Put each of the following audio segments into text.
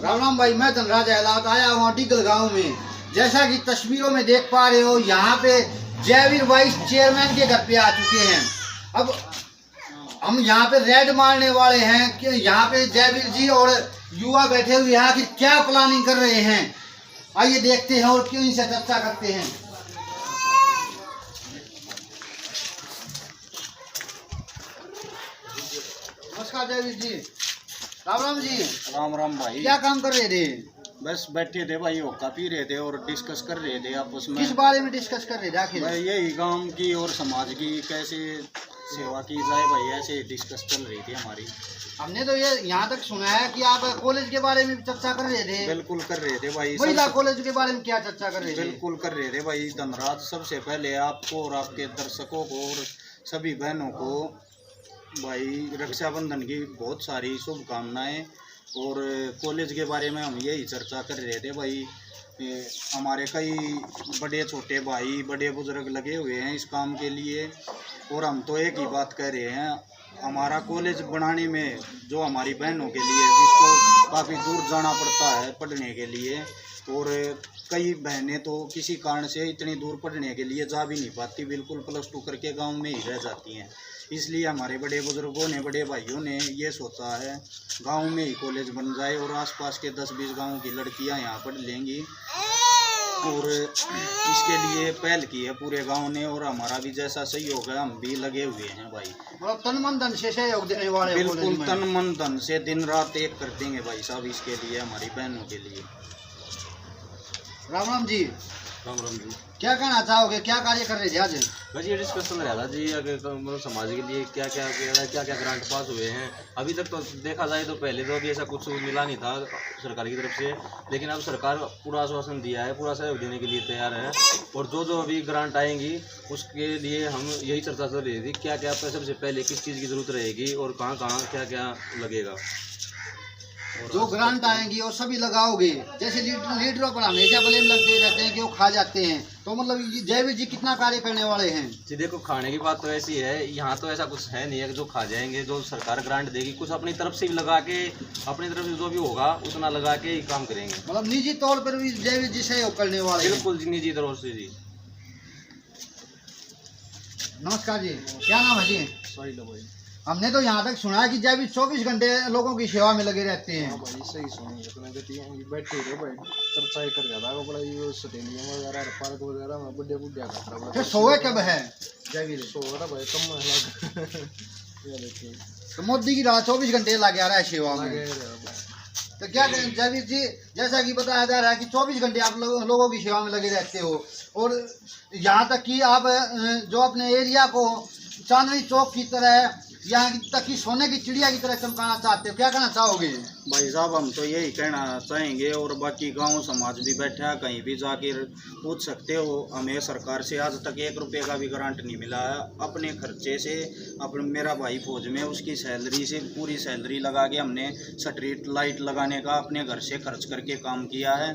राम राम भाई, मैं धनराज अहलावत आया हूँ टिकल गांव में। जैसा कि तस्वीरों में देख पा रहे हो, यहाँ पे जयवीर वाइस चेयरमैन के घर पे आ चुके हैं। अब हम यहाँ पे रेड मारने वाले हैं कि यहाँ पे जयवीर जी और युवा बैठे हुए हैं कि क्या प्लानिंग कर रहे हैं। आइए देखते हैं और क्यों इनसे चर्चा करते हैं। नमस्कार जयवीर जी। राम राम जी। राम राम भाई। क्या काम कर रहे थे? बस बैठे थे भाई, होका पी रहे थे और डिस्कस कर रहे थे आपस में। किस बारे में डिस्कस कर रहे थे आखिर? भाई यही गांव की और समाज की कैसे सेवा की जाए भाई, ऐसे डिस्कस चल रही थी हमारी। हमने तो ये यहाँ तक सुना है कि आप कॉलेज के बारे में चर्चा कर रहे थे। बिल्कुल कर रहे थे भाई। महिला कॉलेज के बारे में क्या चर्चा कर रहे थे? बिल्कुल कर रहे थे भाई। धनराज, सबसे पहले आपको और आपके दर्शकों को और सभी बहनों को भाई रक्षाबंधन की बहुत सारी शुभकामनाएं। और कॉलेज के बारे में हम यही चर्चा कर रहे थे भाई। हमारे कई बड़े छोटे भाई, बड़े बुजुर्ग लगे हुए हैं इस काम के लिए, और हम तो एक ही बात कह रहे हैं, हमारा कॉलेज बनाने में जो हमारी बहनों के लिए जिसको काफ़ी दूर जाना पड़ता है पढ़ने के लिए, और कई बहनें तो किसी कारण से इतनी दूर पढ़ने के लिए जा भी नहीं पाती, बिल्कुल +2 करके गांव में ही रह जाती हैं। इसलिए हमारे बड़े बुजुर्गों ने, बड़े भाइयों ने ये सोचा है गांव में ही कॉलेज बन जाए और आसपास के 10-20 गांव की लड़कियां यहां पढ़ लेंगी। और इसके लिए पहल की है पूरे गांव ने, और हमारा भी जैसा सहयोग है हम भी लगे हुए हैं भाई। मतलब तन मन धन से सहयोग देने वाले? बिल्कुल तन मन धन से दिन रात एक कर देंगे भाई साहब इसके लिए, हमारी बहनों के लिए। राम राम जी। राम राम जी। क्या कहना चाहोगे, क्या कार्य कर रहे थे आज? बस ये डिस्कशन रहा था जी, अगर मतलब समाज के लिए क्या क्या ग्रांट पास हुए हैं। अभी तक तो देखा जाए तो पहले तो अभी ऐसा कुछ मिला नहीं था सरकार की तरफ से, लेकिन अब सरकार पूरा आश्वासन दिया है, पूरा सहयोग देने के लिए तैयार है। और जो अभी ग्रांट आएंगी उसके लिए हम यही चर्चा चल रही थी, क्या क्या सबसे पहले किस चीज़ की ज़रूरत रहेगी और कहाँ कहाँ क्या क्या लगेगा। जो ग्रांट आएंगी और सभी लगाओगे। जैसे लीडरों पर हमेशा ब्लेम लगते रहते हैं कि वो खा जाते हैं, तो मतलब जयवीर जी कितना कार्य करने वाले हैं? जी देखो, खाने की बात तो ऐसी है, यहाँ तो ऐसा कुछ है नहीं है कि जो खा जाएंगे। जो सरकार ग्रांट देगी कुछ अपनी तरफ से भी लगा के, अपनी तरफ से जो भी होगा उतना लगा के ही काम करेंगे। मतलब निजी तौर पर भी जयवीर जी सहयोग करने वाले? बिल्कुल जी, निजी तरफ से जी। नमस्कार जी, क्या नाम है जी? सही लो भाई। हमने तो यहाँ तक सुना है कि जयवीर 24 घंटे लोगों की सेवा में लगे रहते हैं। हाँ भाई सही सुनिए, अपने बैठे रहे भाई, चर्चा ही कर जाता है बड़ा, ये स्टेडियम वगैरह पार्क वगैरह में बड़े बुढ़िया का। फिर सोए कब है जयवीर? सोया भाई कम ये देखिए, तो मोदी की राह 24 घंटे लगे आ रहा है सेवा में। तो क्या करें जयवीर जी, जैसा कि बताया जा रहा है कि 24 घंटे आप लोगों की सेवा में लगे रहते हो, और यहाँ तक कि आप जो अपने एरिया को चांदनी चौक की तरह, यहाँ तक कि सोने की चिड़िया की तरह चमकाना चाहते हो, क्या कहना चाहोगे? भाई साहब हम तो यही कहना चाहेंगे, और बाकी गांव समाज भी बैठा है, कहीं भी जाकर पूछ सकते हो। हमें सरकार से आज तक 1 रुपये का भी ग्रांट नहीं मिला है। अपने खर्चे से, अपने मेरा भाई फौज में, उसकी सैलरी से पूरी सैलरी लगा के हमने स्ट्रीट लाइट लगाने का अपने घर से खर्च करके काम किया है।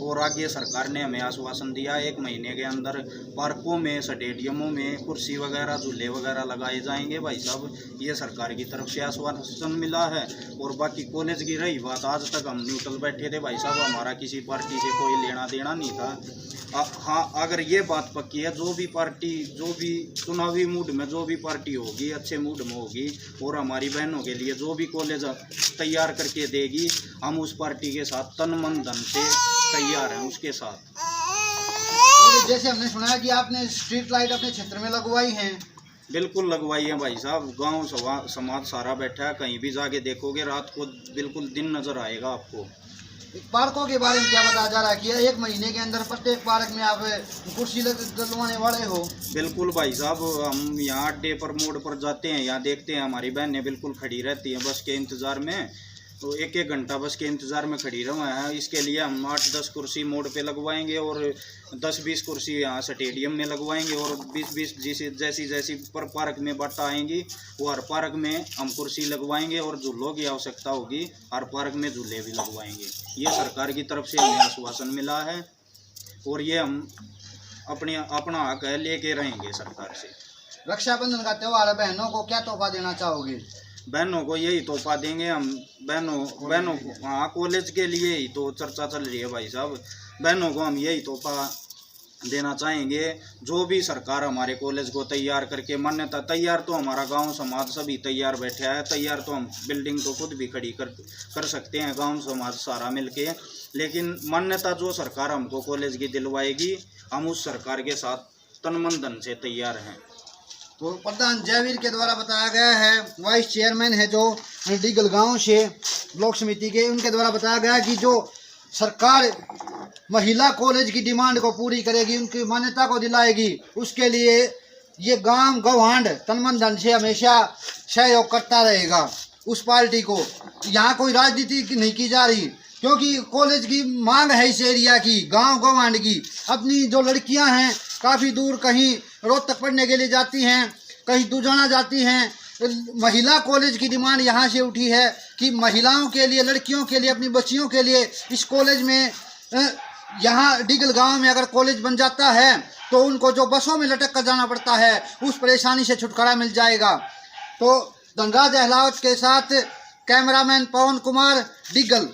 और आगे सरकार ने हमें आश्वासन दिया 1 महीने के अंदर पार्कों में, स्टेडियमों में कुर्सी वगैरह, झूले वगैरह लगाए जाएंगे। भाई साहब ये सरकार की तरफ से आश्वासन मिला है। और बाकी कॉलेज की रही बात, आज तक हम न्यूट्रल बैठे थे भाई साहब, हमारा किसी पार्टी से कोई लेना देना नहीं था। हाँ, अगर ये बात पक्की है, जो भी पार्टी, जो भी चुनावी मूड में जो भी पार्टी होगी, अच्छे मूड में होगी और हमारी बहनों के लिए जो भी कॉलेज तैयार करके देगी, हम उस पार्टी के साथ तन मन धन से तैयार हैं उसके साथ। जैसे हमने सुना है कि आपने स्ट्रीट लाइट अपने क्षेत्र में लगवाई हैं। बिल्कुल लगवाई है भाई साहब, गांव समाज सारा बैठा है, कहीं भी जाके देखोगे रात को बिल्कुल दिन नजर आएगा आपको। पार्कों के बारे में क्या बताया जा रहा है कि 1 महीने के अंदर प्रत्येक पार्क में आप कुर्सी लगवाने वाले हो? बिल्कुल भाई साहब, हम यहाँ अड्डे पर, मोड़ पर जाते हैं, यहाँ देखते हैं हमारी बहनें बिल्कुल खड़ी रहती हैं बस के इंतज़ार में, तो 1-1 घंटा बस के इंतज़ार में खड़ी रहे हैं। इसके लिए हम 8-10 कुर्सी मोड़ पे लगवाएंगे और 10-20 कुर्सी यहाँ स्टेडियम में लगवाएंगे, और 20-20 जैसी पर पार्क में बट्टा आएंगी वो हर पार्क में हम कुर्सी लगवाएंगे, और झूलों की आवश्यकता होगी हर पार्क में झूले भी लगवाएंगे। ये सरकार की तरफ से हमें आश्वासन मिला है, और ये हम अपना हक है लेके रहेंगे सरकार से। रक्षाबंधन का त्यौहार है, बहनों को क्या तोहफा देना चाहोगे? बहनों को यही तोहफा देंगे हम। बहनों को, हाँ, कॉलेज के लिए ही तो चर्चा चल रही है भाई साहब। बहनों को हम यही तोहफा देना चाहेंगे। जो भी सरकार हमारे कॉलेज को तैयार करके, मान्यता तैयार तो हमारा गांव समाज सभी तैयार बैठा है, तैयार तो हम बिल्डिंग तो खुद भी खड़ी कर सकते हैं गांव समाज सारा मिलके, लेकिन मान्यता जो सरकार हमको कॉलेज की दिलवाएगी, हम उस सरकार के साथ तन मन धन से तैयार हैं। तो प्रधान जयवीर के द्वारा बताया गया है, वाइस चेयरमैन है जो डिगल गांव से ब्लॉक समिति के, उनके द्वारा बताया गया कि जो सरकार महिला कॉलेज की डिमांड को पूरी करेगी, उनकी मान्यता को दिलाएगी, उसके लिए ये गांव गौहांड तन मन धन से हमेशा सहयोग करता रहेगा उस पार्टी को। यहाँ कोई राजनीति नहीं की जा रही, क्योंकि कॉलेज की मांग है इस एरिया की, गांव गौहांड की। अपनी जो लड़कियां हैं काफ़ी दूर कहीं रोहतक पढ़ने के लिए जाती हैं, कहीं दुजाना जाती हैं, महिला कॉलेज की डिमांड यहाँ से उठी है कि महिलाओं के लिए, लड़कियों के लिए, अपनी बच्चियों के लिए इस कॉलेज में, यहाँ डिगल गांव में अगर कॉलेज बन जाता है तो उनको जो बसों में लटक कर जाना पड़ता है उस परेशानी से छुटकारा मिल जाएगा। तो धनराज अहलावत के साथ कैमरामैन पवन कुमार, डिगल।